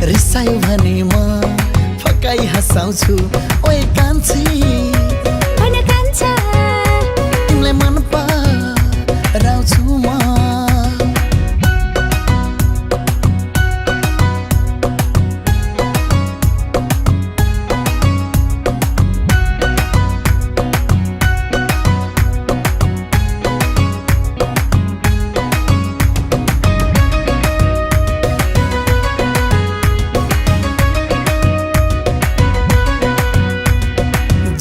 रिसायो भने म फकाई हँसाउँछु ओए कान्छी भन कान्छा तिमीलाई मन पराउँछु म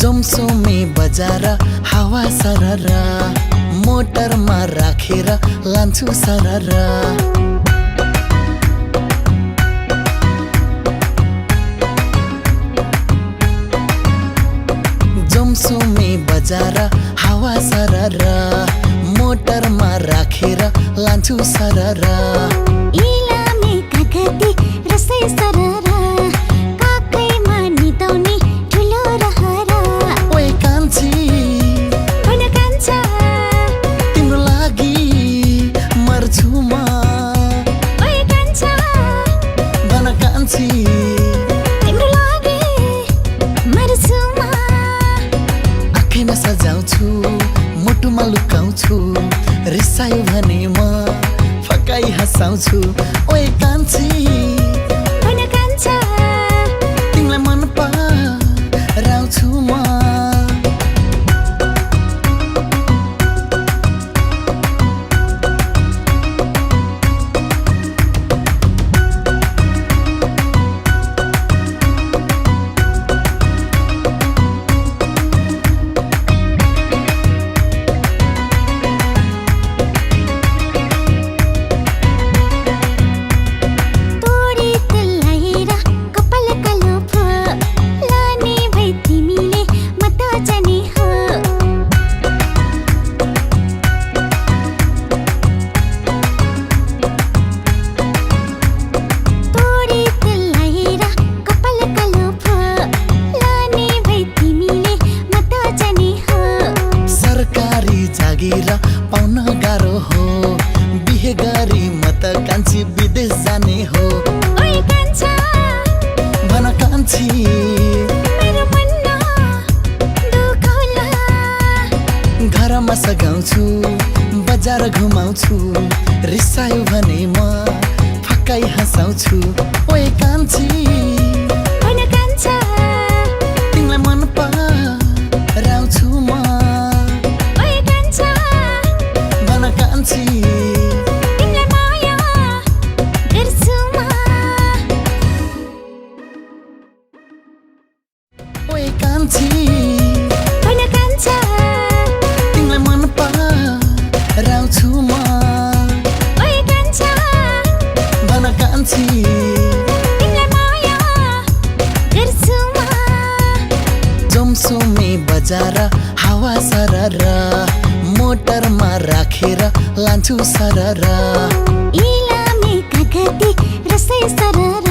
जमसोमे बजार हावा सररा मोटरमा राखेर लान्छु सररा जमसोमे बजार हावा सररा मोटरमा राखेर लान्छु सररा इलामे कागती रसै सररा काकैमा निदाउने ठुलो रहरा ओए कान्छी भन कान्छा तिम्रो लागि मर्छु म ओए कान्छा भन कान्छी तिम्रो लागि मर्छु म आँखैमा सजाउँछु मुटुमा लुकाउँछु रिसायो भने म फकाई हँसाउँछु ओए कान्छी भन कान्छा तिमीलाई मन पराउँछु म तोरी तलाएर कपाल कालो भो लाने भई तिमीले म त जाने हो तोरी तलाएर कपाल कालो भो लाने भई तिमीले म त जाने हो सरकारी जागिर पाउन गाह्रो हो बिहे गरी म त कान्छी विदेश जाने हो ओए कान्छा भन कान्छी मेरो मन दुखाउला घरमा सघाउँछु बजार घुमाउँछु रिसायो भने म फकाई हँसाउँछु ओए कान्छी भन कान्छा तिमीलाई मन पराउँछु म ओए कान्छा भन कान्छी तिमीलाई माया गर्छु म ओए कान्छी भन कान्छा तिमीलाई मन पराउँछु म ओए कान्छा भन कान्छी तिमीलाई माया गर्छु म जमसोमे बजार हावा सररा मोटरमा राखेर लान्छु सररा इलामे कागती रसै सररा